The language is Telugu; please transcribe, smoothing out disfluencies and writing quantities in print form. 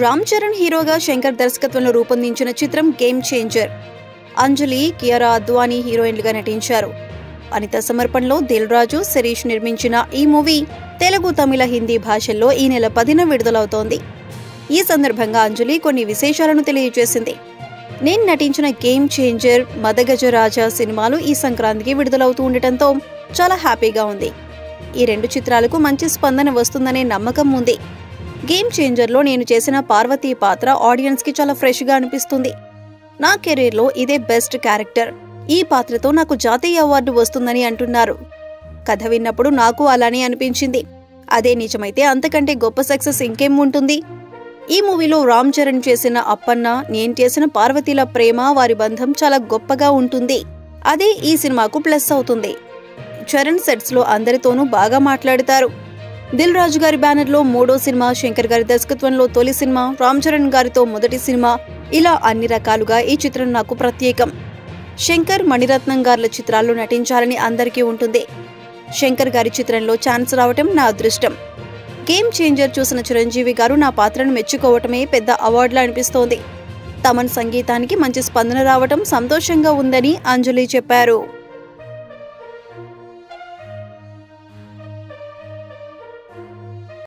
రామ్ చరణ్ హీరోగా శంకర్ దర్శకత్వంలో రూపొందించిన చిత్రం గేమ్ చేంజర్. అంజలి, కియారా అద్వానీ హీరోయిన్లుగా నటించారు. అనిత సమర్పణలో దిల్ రాజు, శిరీష్ నిర్మించిన ఈ మూవీ తెలుగు, తమిళ, హిందీ భాషల్లో ఈ నెల 10న విడుదలవుతోంది. ఈ సందర్భంగా అంజలి కొన్ని విశేషాలను తెలియజేసింది. నేను నటించిన గేమ్ చేంజర్, మదగజ రాజా సినిమాలు ఈ సంక్రాంతికి విడుదలవుతూ ఉండటంతో చాలా హ్యాపీగా ఉంది. ఈ 2 చిత్రాలకు మంచి స్పందన వస్తుందనే నమ్మకం ఉంది. గేమ్ చేంజర్లో నేను చేసిన పార్వతీ పాత్ర ఆడియన్స్ కి చాలా ఫ్రెష్ గా అనిపిస్తుంది. నా కెరీర్ లో ఇదే బెస్ట్ క్యారెక్టర్. ఈ పాత్రతో నాకు జాతీయ అవార్డు వస్తుందని అంటున్నారు. కథ విన్నప్పుడు నాకు అలానే అనిపించింది. అదే నిజమైతే అంతకంటే గొప్ప సక్సెస్ ఇంకేం ఉంటుంది. ఈ మూవీలో రామ్ చరణ్ చేసిన అప్పన్న, నేను చేసిన పార్వతీల ప్రేమ, వారి బంధం చాలా గొప్పగా ఉంటుంది. అదే ఈ సినిమాకు ప్లస్ అవుతుంది. చరణ్ సెట్స్ లో అందరితోనూ బాగా మాట్లాడతారు. దిల్ రాజు గారి బ్యానర్ లో 3వ సినిమా, శంకర్ గారి దర్శకత్వంలో తొలి సినిమా, రామ్ చరణ్ గారితో మొదటి సినిమా, ఇలా అన్ని రకాలుగా ఈ చిత్రం నాకు ప్రత్యేకం. శంకర్, మణిరత్నం గార్ల చిత్రాల్లో నటించాలని అందరికీ ఉంటుంది. శంకర్ గారి చిత్రంలో ఛాన్స్ రావటం నా అదృష్టం. గేమ్ చేంజర్ చూసిన చిరంజీవి గారు నా పాత్రను మెచ్చుకోవటమే పెద్ద అవార్డులా అనిపిస్తోంది. తమన్ సంగీతానికి మంచి స్పందన రావటం సంతోషంగా ఉందని అంజలి చెప్పారు.